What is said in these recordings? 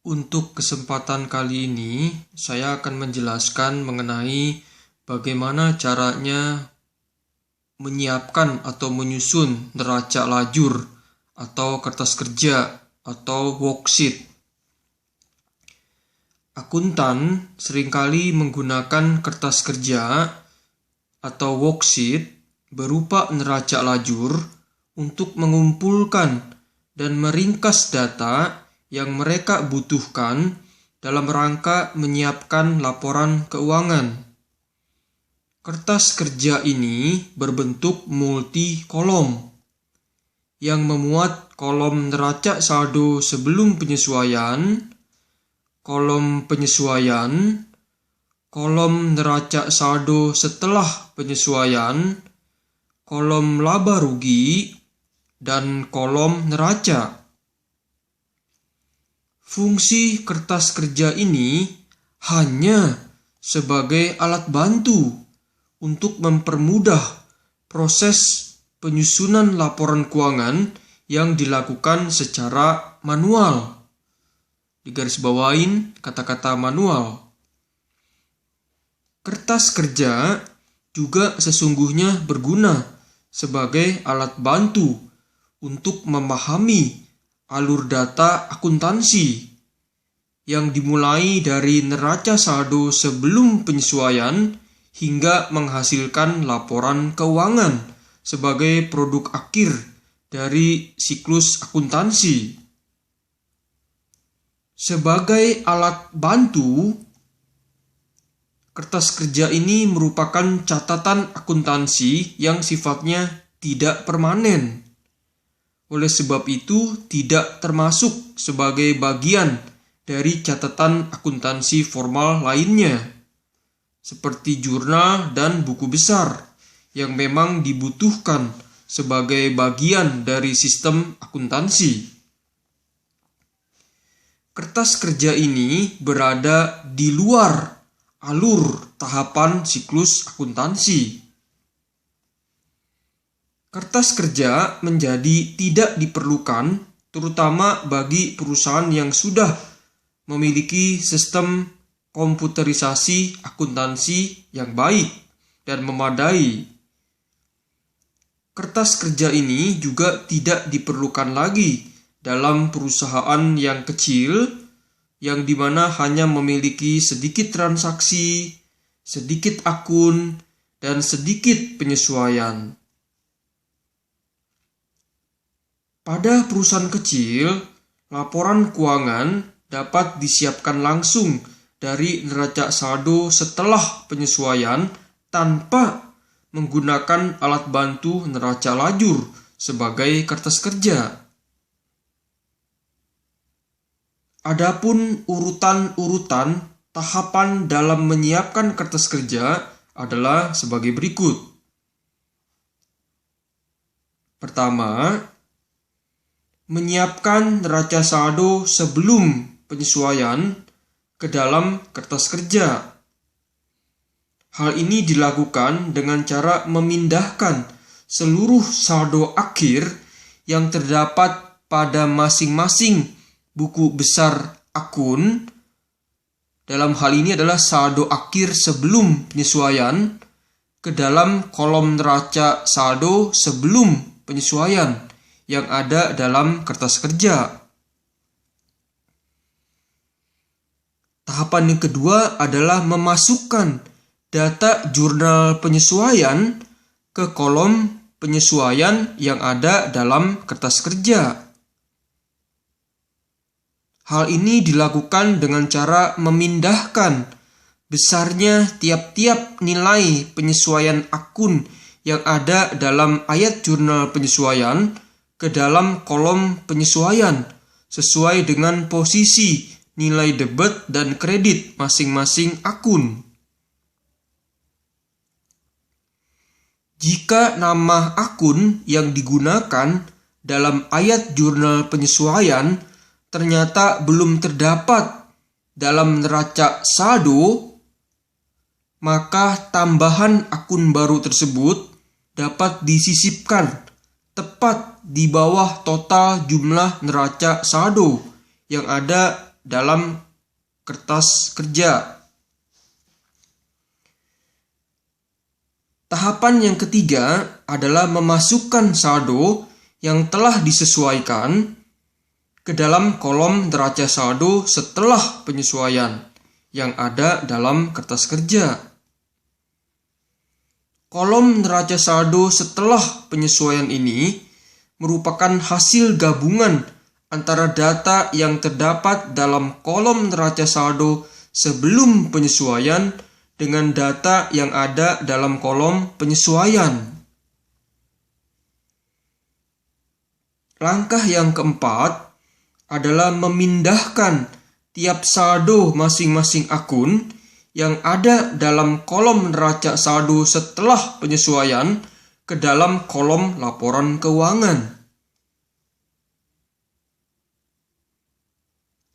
Untuk kesempatan kali ini, saya akan menjelaskan mengenai bagaimana caranya menyiapkan atau menyusun neraca lajur atau kertas kerja atau worksheet. Akuntan seringkali menggunakan kertas kerja atau worksheet berupa neraca lajur untuk mengumpulkan dan meringkas data yang mereka butuhkan dalam rangka menyiapkan laporan keuangan. Kertas kerja ini berbentuk multi-kolom yang memuat kolom neraca saldo sebelum penyesuaian, kolom penyesuaian, kolom neraca saldo setelah penyesuaian, kolom laba rugi, dan kolom neraca. Fungsi kertas kerja ini hanya sebagai alat bantu untuk mempermudah proses penyusunan laporan keuangan yang dilakukan secara manual. Digarisbawahin kata-kata manual. Kertas kerja juga sesungguhnya berguna sebagai alat bantu untuk memahami alur data akuntansi yang dimulai dari neraca saldo sebelum penyesuaian hingga menghasilkan laporan keuangan sebagai produk akhir dari siklus akuntansi. Sebagai alat bantu, kertas kerja ini merupakan catatan akuntansi yang sifatnya tidak permanen. Oleh sebab itu, tidak termasuk sebagai bagian dari catatan akuntansi formal lainnya, seperti jurnal dan buku besar, yang memang dibutuhkan sebagai bagian dari sistem akuntansi. Kertas kerja ini berada di luar alur tahapan siklus akuntansi. Kertas kerja menjadi tidak diperlukan, terutama bagi perusahaan yang sudah memiliki sistem komputerisasi akuntansi yang baik dan memadai. Kertas kerja ini juga tidak diperlukan lagi dalam perusahaan yang kecil, yang dimana hanya memiliki sedikit transaksi, sedikit akun, dan sedikit penyesuaian. Pada perusahaan kecil, laporan keuangan dapat disiapkan langsung dari neraca saldo setelah penyesuaian tanpa menggunakan alat bantu neraca lajur sebagai kertas kerja. Adapun urutan-urutan tahapan dalam menyiapkan kertas kerja adalah sebagai berikut. Pertama, menyiapkan neraca saldo sebelum penyesuaian ke dalam kertas kerja. Hal ini dilakukan dengan cara memindahkan seluruh saldo akhir yang terdapat pada masing-masing buku besar akun. Dalam hal ini adalah saldo akhir sebelum penyesuaian ke dalam kolom neraca saldo sebelum penyesuaian yang ada dalam kertas kerja. Tahapan yang kedua adalah memasukkan data jurnal penyesuaian ke kolom penyesuaian yang ada dalam kertas kerja. Hal ini dilakukan dengan cara memindahkan besarnya tiap-tiap nilai penyesuaian akun yang ada dalam ayat jurnal penyesuaian ke dalam kolom penyesuaian sesuai dengan posisi nilai debit dan kredit masing-masing akun. Jika nama akun yang digunakan dalam ayat jurnal penyesuaian ternyata belum terdapat dalam neraca saldo, maka tambahan akun baru tersebut dapat disisipkan tepat di bawah total jumlah neraca saldo yang ada dalam kertas kerja. Tahapan yang ketiga adalah memasukkan saldo yang telah disesuaikan ke dalam kolom neraca saldo setelah penyesuaian yang ada dalam kertas kerja. Kolom neraca saldo setelah penyesuaian ini merupakan hasil gabungan antara data yang terdapat dalam kolom neraca saldo sebelum penyesuaian dengan data yang ada dalam kolom penyesuaian. Langkah yang keempat adalah memindahkan tiap saldo masing-masing akun yang ada dalam kolom neraca saldo setelah penyesuaian ke dalam kolom laporan keuangan.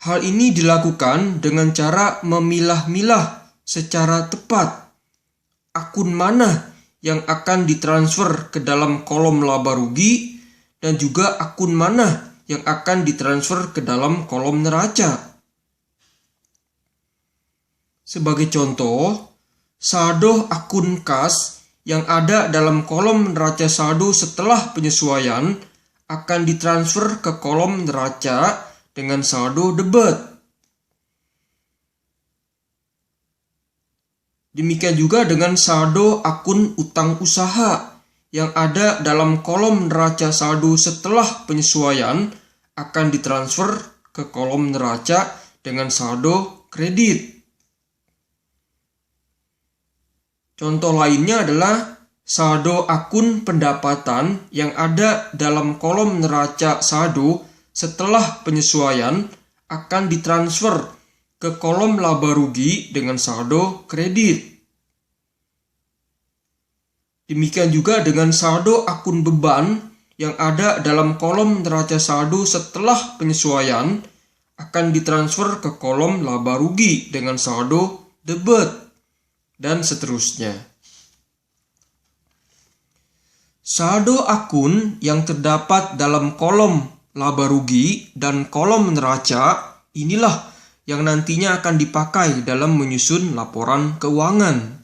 Hal ini dilakukan dengan cara memilah-milah secara tepat akun mana yang akan ditransfer ke dalam kolom laba rugi dan juga akun mana yang akan ditransfer ke dalam kolom neraca. Sebagai contoh, saldo akun kas yang ada dalam kolom neraca saldo setelah penyesuaian akan ditransfer ke kolom neraca dengan saldo debit. Demikian juga dengan saldo akun utang usaha yang ada dalam kolom neraca saldo setelah penyesuaian akan ditransfer ke kolom neraca dengan saldo kredit. Contoh lainnya adalah saldo akun pendapatan yang ada dalam kolom neraca saldo setelah penyesuaian akan ditransfer ke kolom laba rugi dengan saldo kredit. Demikian juga dengan saldo akun beban yang ada dalam kolom neraca saldo setelah penyesuaian akan ditransfer ke kolom laba rugi dengan saldo debit, dan seterusnya. Saldo akun yang terdapat dalam kolom laba rugi dan kolom neraca inilah yang nantinya akan dipakai dalam menyusun laporan keuangan.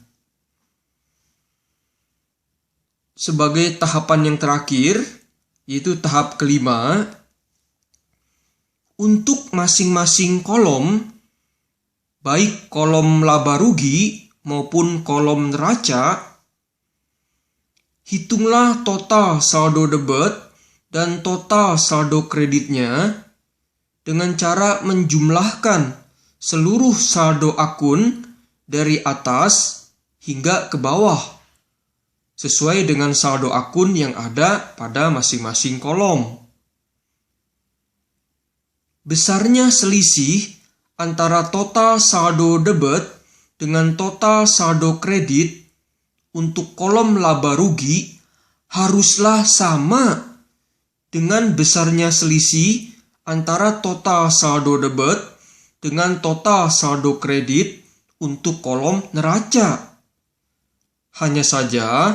Sebagai tahapan yang terakhir, yaitu tahap kelima, untuk masing-masing kolom, baik kolom laba rugi maupun kolom neraca, hitunglah total saldo debit dan total saldo kreditnya dengan cara menjumlahkan seluruh saldo akun dari atas hingga ke bawah, sesuai dengan saldo akun yang ada pada masing-masing kolom. Besarnya selisih antara total saldo debit dengan total saldo kredit untuk kolom laba rugi haruslah sama dengan besarnya selisih antara total saldo debit dengan total saldo kredit untuk kolom neraca. Hanya saja,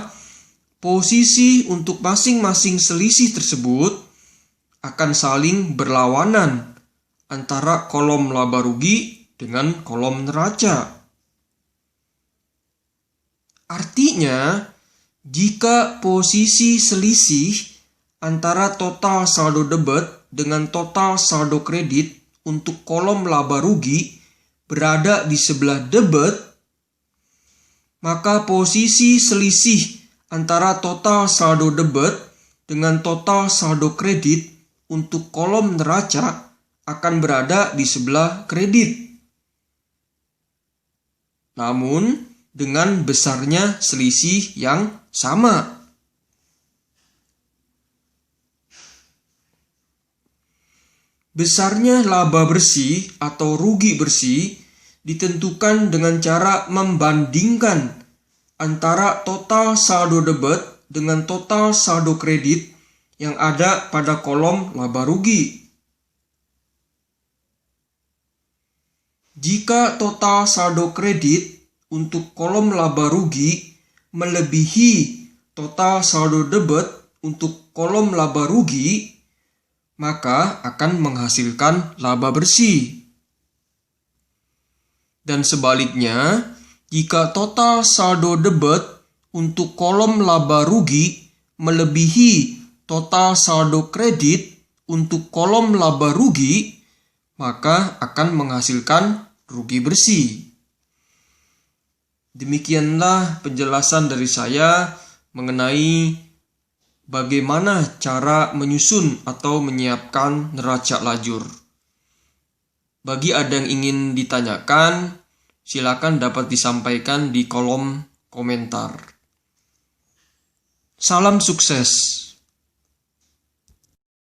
posisi untuk masing-masing selisih tersebut akan saling berlawanan antara kolom laba rugi dengan kolom neraca. Artinya, jika posisi selisih antara total saldo debit dengan total saldo kredit untuk kolom laba rugi berada di sebelah debit, maka posisi selisih antara total saldo debit dengan total saldo kredit untuk kolom neraca akan berada di sebelah kredit. Namun, dengan besarnya selisih yang sama. Besarnya laba bersih atau rugi bersih ditentukan dengan cara membandingkan antara total saldo debit dengan total saldo kredit yang ada pada kolom laba rugi. Jika total saldo kredit untuk kolom laba rugi melebihi total saldo debit untuk kolom laba rugi, maka akan menghasilkan laba bersih. Dan sebaliknya, jika total saldo debit untuk kolom laba rugi melebihi total saldo kredit untuk kolom laba rugi, maka akan menghasilkan rugi bersih. Demikianlah penjelasan dari saya mengenai bagaimana cara menyusun atau menyiapkan neraca lajur. Bagi ada yang ingin ditanyakan, silakan dapat disampaikan di kolom komentar. Salam sukses.